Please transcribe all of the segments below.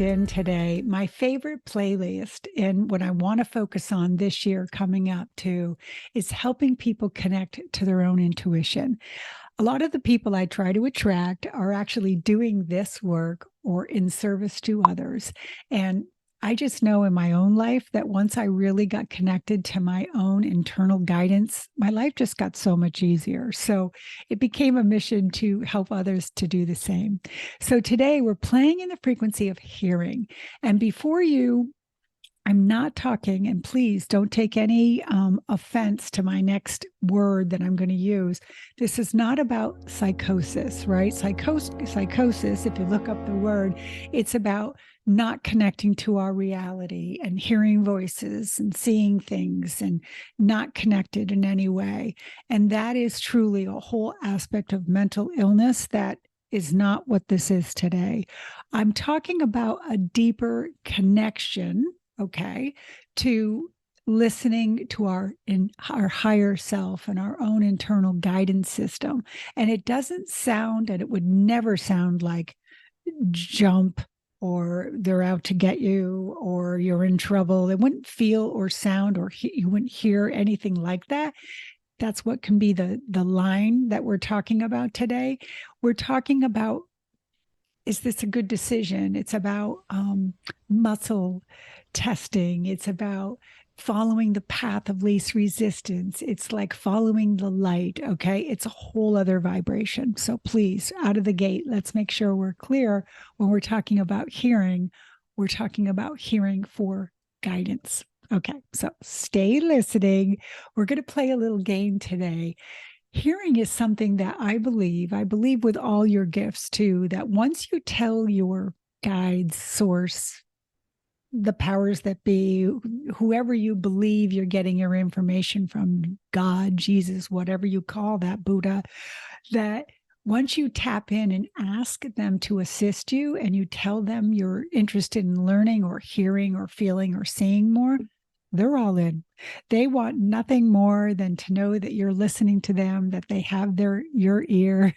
In today, my favorite playlist, and what I want to focus on this year coming up too, is helping people connect to their own intuition. A lot of the people I try to attract are actually doing this work or in service to others. And I just know in my own life that once I really got connected to my own internal guidance, my life just got so much easier. So it became a mission to help others to do the same. So today we're playing in the frequency of hearing. And before you I'm not talking, and please don't take any offense to my next word that I'm going to use. This is not about psychosis, right? Psychosis, if you look up the word, it's about not connecting to our reality and hearing voices and seeing things and not connected in any way. And that is truly a whole aspect of mental illness that is not what this is today. I'm talking about a deeper connection, okay, to listening to our higher self and our own internal guidance system. And it doesn't sound, and it would never sound like jump or they're out to get you or you're in trouble. It wouldn't feel or sound or you wouldn't hear anything like that. That's what can be the line that we're talking about today. We're talking about, is this a good decision? It's about muscle testing. It's about following the path of least resistance. It's like following the light. Okay. It's a whole other vibration. So please, out of the gate, let's make sure we're clear when we're talking about hearing. We're talking about hearing for guidance. Okay. So stay listening. We're going to play a little game today. Hearing is something that I believe with all your gifts too, that once you tell your guides, source, the powers that be, whoever you believe you're getting your information from, God, Jesus, whatever you call that, Buddha, that once you tap in and ask them to assist you and you tell them you're interested in learning or hearing or feeling or seeing more, they're all in. They want nothing more than to know that you're listening to them, that they have your ear,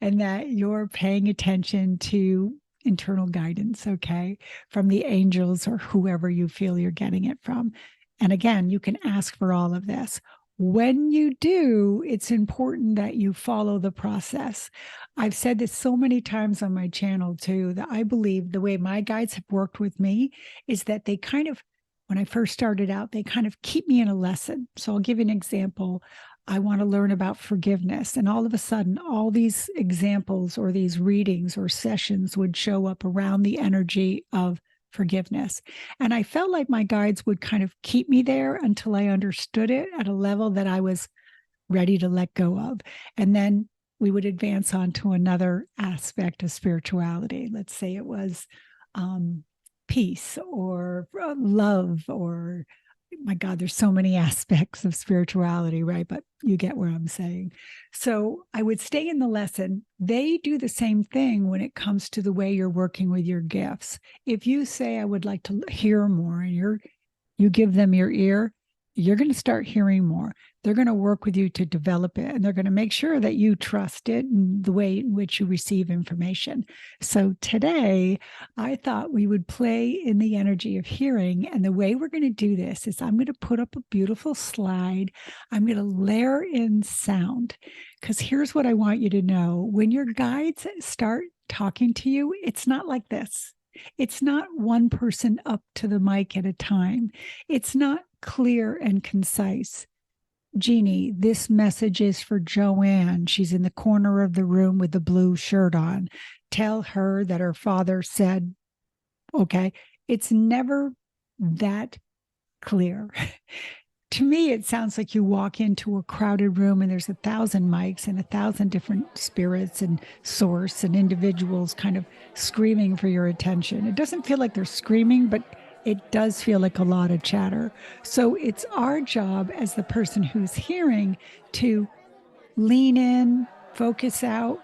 and that you're paying attention to internal guidance, okay, from the angels or whoever you feel you're getting it from. And again, you can ask for all of this. When you do, it's important that you follow the process. I've said this so many times on my channel too, that I believe the way my guides have worked with me is that they kind of, when I first started out, they kind of keep me in a lesson. So I'll give you an example. I want to learn about forgiveness. And all of a sudden, all these examples or these readings or sessions would show up around the energy of forgiveness. And I felt like my guides would kind of keep me there until I understood it at a level that I was ready to let go of. And then we would advance on to another aspect of spirituality. Let's say it was peace or love, or my God, there's so many aspects of spirituality, right? But you get where I'm saying. So I would stay in the lesson. They do the same thing when it comes to the way you're working with your gifts. If you say, I would like to hear more, and you give them your ear, you're going to start hearing more. They're going to work with you to develop it, and they're going to make sure that you trust it and the way in which you receive information. So today, I thought we would play in the energy of hearing. And the way we're going to do this is I'm going to put up a beautiful slide. I'm going to layer in sound, because here's what I want you to know. When your guides start talking to you, it's not like this. It's not one person up to the mic at a time. It's not clear and concise. Jeannie, this message is for Joanne. She's in the corner of the room with the blue shirt on. Tell her that her father said, okay. It's never that clear. To me, it sounds like you walk into a crowded room and there's 1,000 mics and 1,000 different spirits and source and individuals kind of screaming for your attention. It doesn't feel like they're screaming, but it does feel like a lot of chatter. So it's our job as the person who's hearing to lean in, focus out,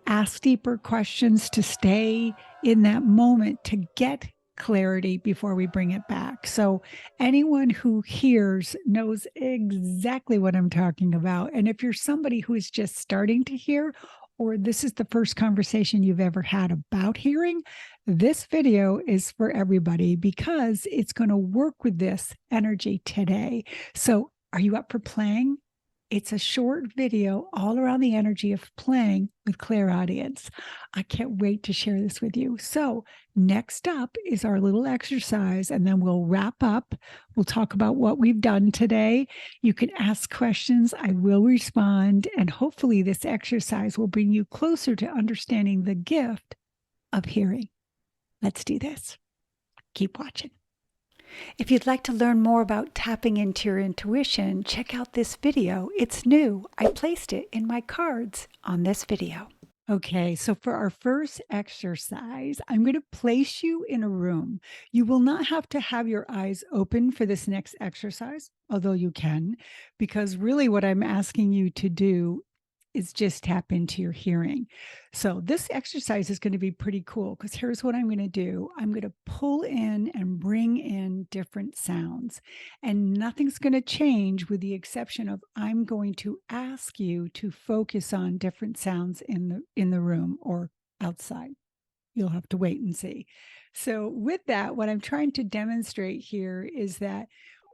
ask deeper questions, to stay in that moment, to get clarity before we bring it back. So anyone who hears knows exactly what I'm talking about. And if you're somebody who is just starting to hear, or this is the first conversation you've ever had about hearing, this video is for everybody because it's going to work with this energy today. So, are you up for playing? It's a short video all around the energy of playing with clairaudience. I can't wait to share this with you. So, next up is our little exercise, and then we'll wrap up. We'll talk about what we've done today. You can ask questions, I will respond, and hopefully, this exercise will bring you closer to understanding the gift of hearing. Let's do this. Keep watching. If you'd like to learn more about tapping into your intuition, check out this video. It's new. I placed it in my cards on this video. Okay, so for our first exercise, I'm going to place you in a room. You will not have to have your eyes open for this next exercise, although you can, because really what I'm asking you to do is just tap into your hearing. So this exercise is going to be pretty cool because here's what I'm going to do. I'm going to pull in and bring in different sounds, and nothing's going to change with the exception of I'm going to ask you to focus on different sounds in the room or outside. You'll have to wait and see. So with that, what I'm trying to demonstrate here is that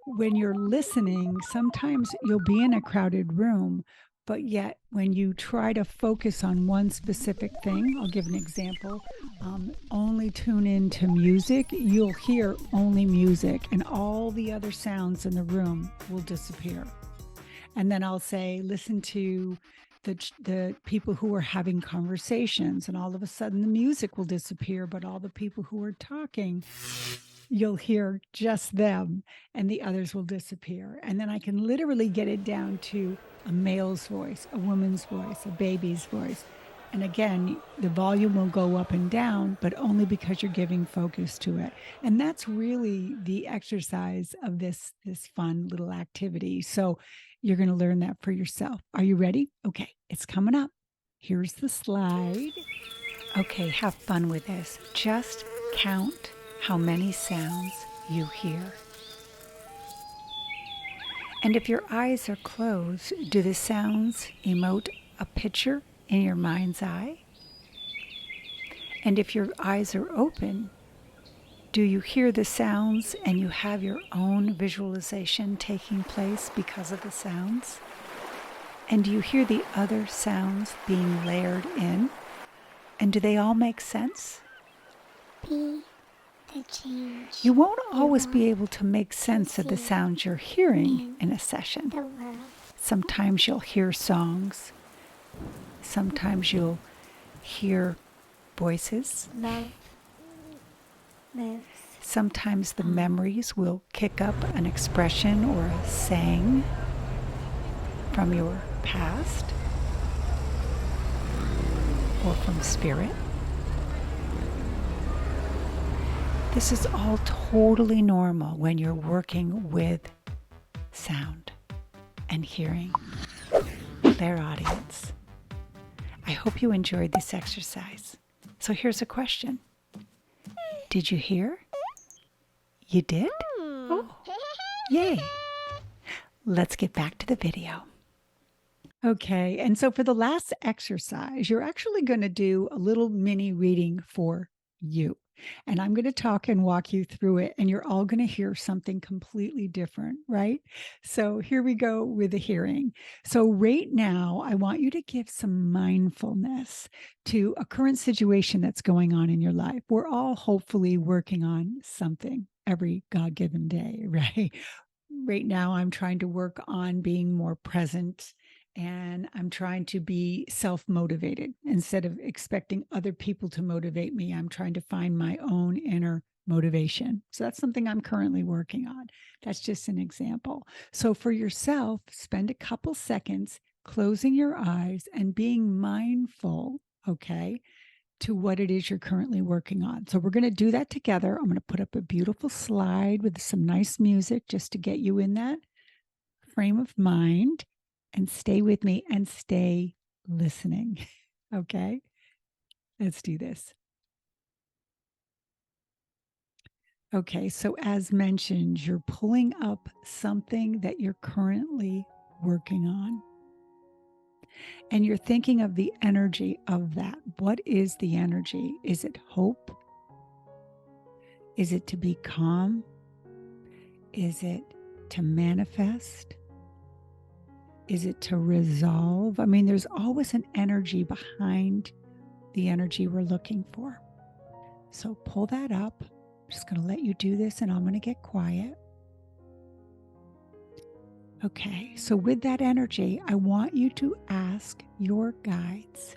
when you're listening, sometimes you'll be in a crowded room, but yet when you try to focus on one specific thing, I'll give an example, only tune into music, you'll hear only music and all the other sounds in the room will disappear. And then I'll say, listen to the people who are having conversations, and all of a sudden the music will disappear, but all the people who are talking, you'll hear just them and the others will disappear. And then I can literally get it down to a male's voice, a woman's voice, a baby's voice. And again, the volume will go up and down, but only because you're giving focus to it. And that's really the exercise of this fun little activity. So you're going to learn that for yourself. Are you ready? Okay, it's coming up. Here's the slide. Okay, have fun with this. Just count how many sounds you hear. And if your eyes are closed, do the sounds emote a picture in your mind's eye? And if your eyes are open, do you hear the sounds and you have your own visualization taking place because of the sounds? And do you hear the other sounds being layered in? And do they all make sense? You won't always be able to make sense of the sounds you're hearing in a session. Sometimes you'll hear songs. Sometimes you'll hear voices. Sometimes the memories will kick up an expression or a saying from your past or from spirit. This is all totally normal when you're working with sound and hearing. Clairaudience. I hope you enjoyed this exercise. So here's a question. Did you hear? You did? Oh, yay. Let's get back to the video. Okay, and so for the last exercise, you're actually going to do a little mini reading for you. And I'm going to talk and walk you through it, and you're all going to hear something completely different, right? So here we go with the hearing. So right now, I want you to give some mindfulness to a current situation that's going on in your life. We're all hopefully working on something every God-given day, right? Right now, I'm trying to work on being more present, and I'm trying to be self-motivated. Instead of expecting other people to motivate me, I'm trying to find my own inner motivation. So that's something I'm currently working on. That's just an example. So for yourself, spend a couple seconds closing your eyes and being mindful, okay, to what it is you're currently working on. So we're going to do that together. I'm going to put up a beautiful slide with some nice music just to get you in that frame of mind. And stay with me and stay listening. Okay, let's do this. Okay, so as mentioned, you're pulling up something that you're currently working on. And you're thinking of the energy of that. What is the energy? Is it hope? Is it to be calm? Is it to manifest? Is it to resolve? I mean, there's always an energy behind the energy we're looking for. So pull that up. I'm just going to let you do this and I'm going to get quiet. Okay, so with that energy, I want you to ask your guides,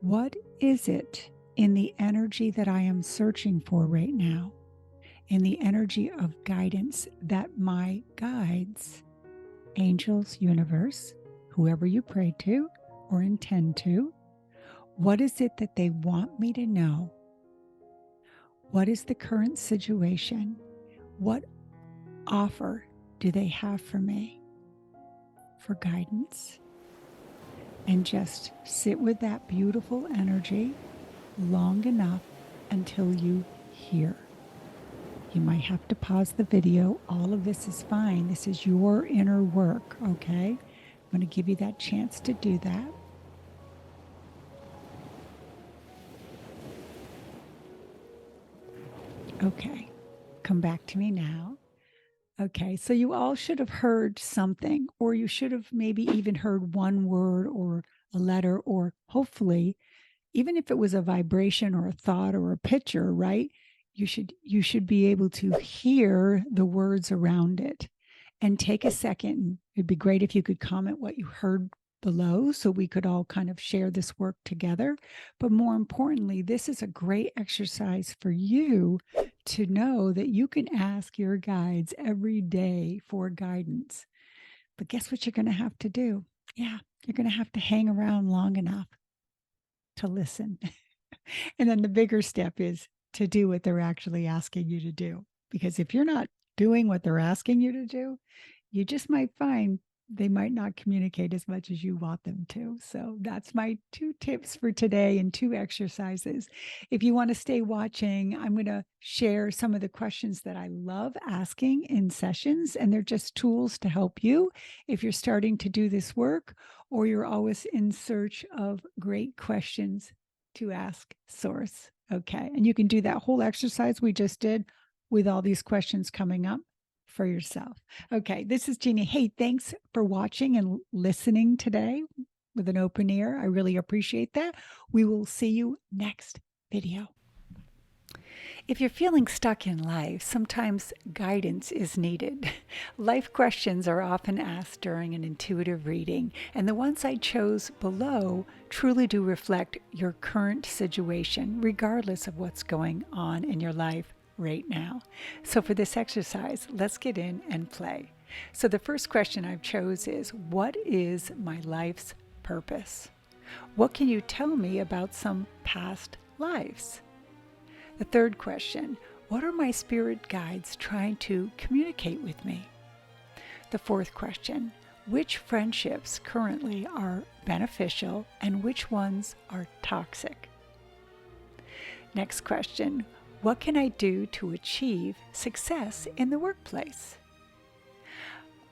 what is it in the energy that I am searching for right now? In the energy of guidance that my guides, angels, universe, whoever you pray to or intend to, what is it that they want me to know? What is the current situation? What offer do they have for me for guidance? And just sit with that beautiful energy long enough until you hear. You might have to pause the video. All of this is fine. This is your inner work, okay? I'm going to give you that chance to do that. Okay, come back to me now. Okay, so you all should have heard something, or you should have maybe even heard one word or a letter, or hopefully, even if it was a vibration or a thought or a picture, right? You should be able to hear the words around it and take a second. It'd be great if you could comment what you heard below so we could all kind of share this work together. But more importantly, this is a great exercise for you to know that you can ask your guides every day for guidance. But guess what you're going to have to do? Yeah, you're going to have to hang around long enough to listen. And then the bigger step is to do what they're actually asking you to do. Because if you're not doing what they're asking you to do, you just might find they might not communicate as much as you want them to. So that's my 2 tips for today and 2 exercises. If you want to stay watching, I'm going to share some of the questions that I love asking in sessions, and they're just tools to help you if you're starting to do this work or you're always in search of great questions to ask Source. Okay. And you can do that whole exercise we just did with all these questions coming up for yourself. Okay. This is Jeannie. Hey, thanks for watching and listening today with an open ear. I really appreciate that. We will see you next video. If you're feeling stuck in life, sometimes guidance is needed. Life questions are often asked during an intuitive reading, and the ones I chose below truly do reflect your current situation, regardless of what's going on in your life right now. So for this exercise, let's get in and play. So the first question I've chose is, what is my life's purpose? What can you tell me about some past lives? The third question, what are my spirit guides trying to communicate with me? The fourth question, which friendships currently are beneficial and which ones are toxic? Next question, what can I do to achieve success in the workplace?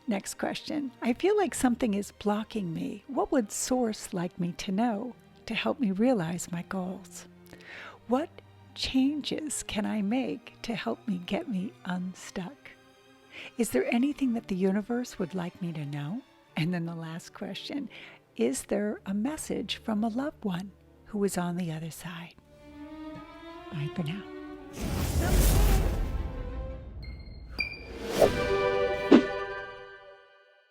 Next question, I feel like something is blocking me. What would Source like me to know to help me realize my goals? What changes can I make to help me get me unstuck? Is there anything that the universe would like me to know? And then the last question, is there a message from a loved one who is on the other side? Bye for now.